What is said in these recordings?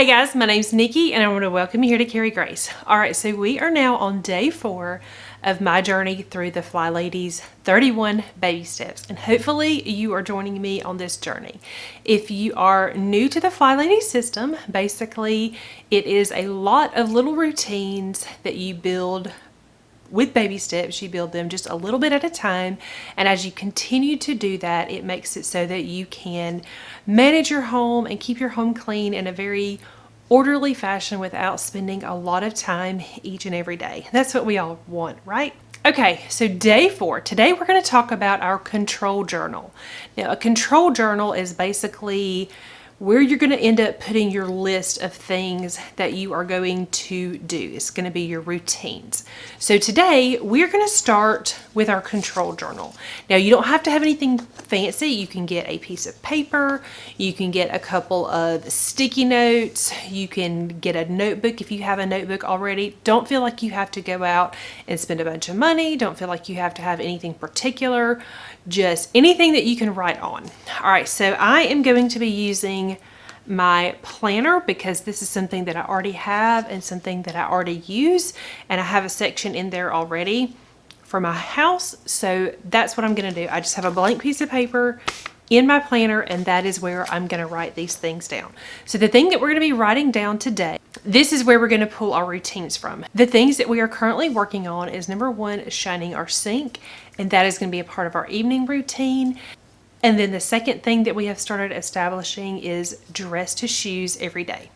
Hey guys, my name's Nikki and I want to welcome you here to Carry Grace. Alright, so we are now on day 4 of my journey through the Flylady's 31 baby steps, and hopefully you are joining me on this journey. If you are new to the Flylady system, basically it is a lot of little routines that you build with baby steps. You build them just a little bit at a time, and as you continue to do that, it makes it so that you can manage your home and keep your home clean in a very orderly fashion without spending a lot of time each and every day. That's what we all want, right? Okay, so day 4. Today we're going to talk about our control journal. Now, a control journal is basically where you're going to end up putting your list of things that you are going to do. It's going to be your routines. So today we're going to start with our control journal. Now, you don't have to have anything fancy. You can get a piece of paper, you can get a couple of sticky notes, you can get a notebook if you have a notebook already. Don't feel like you have to go out and spend a bunch of money. Don't feel like you have to have anything particular. Just anything that you can write on. All right, so I am going to be using my planner because this is something that I already have and something that I already use, and I have a section in there already for my house. So that's what I'm going to do. I just have a blank piece of paper in my planner, and that is where I'm going to write these things down. So the thing that we're going to be writing down today, this is where we're going to pull our routines from. The things that we are currently working on is number 1, shining our sink, and that is going to be a part of our evening routine. And then the second thing that we have started establishing is dress to shoes every day.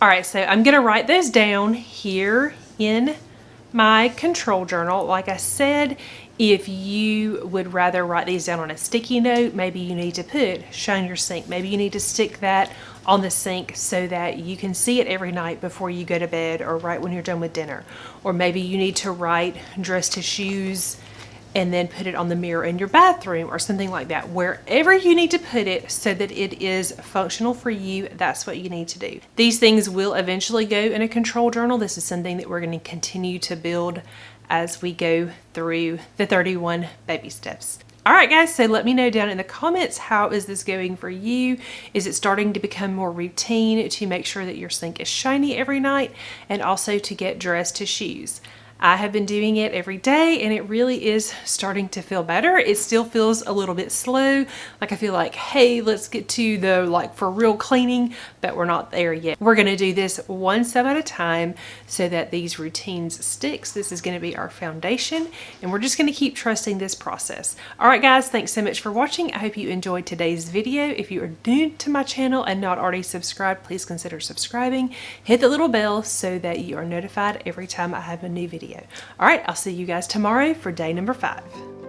All right, so I'm going to write those down here in my control journal. Like I said, if you would rather write these down on a sticky note, maybe you need to put shine your sink. Maybe you need to stick that on the sink so that you can see it every night before you go to bed or right when you're done with dinner. Or maybe you need to write dress to shoes and then put it on the mirror in your bathroom or something like that. Wherever you need to put it so that it is functional for you, that's what you need to do. These things will eventually go in a control journal. This is something that we're going to continue to build as we go through the 31 baby steps. All right, guys, so let me know down in the comments, how is this going for you? Is it starting to become more routine to make sure that your sink is shiny every night and also to get dressed to shoes? I have been doing it every day and it really is starting to feel better. It still feels a little bit slow. Like I feel like, hey, let's get to the for real cleaning, but we're not there yet. We're gonna do this one step at a time so that these routines sticks. This is gonna be our foundation and we're just gonna keep trusting this process. All right, guys, thanks so much for watching. I hope you enjoyed today's video. If you are new to my channel and not already subscribed, please consider subscribing. Hit the little bell so that you are notified every time I have a new video. All right, I'll see you guys tomorrow for day number 5.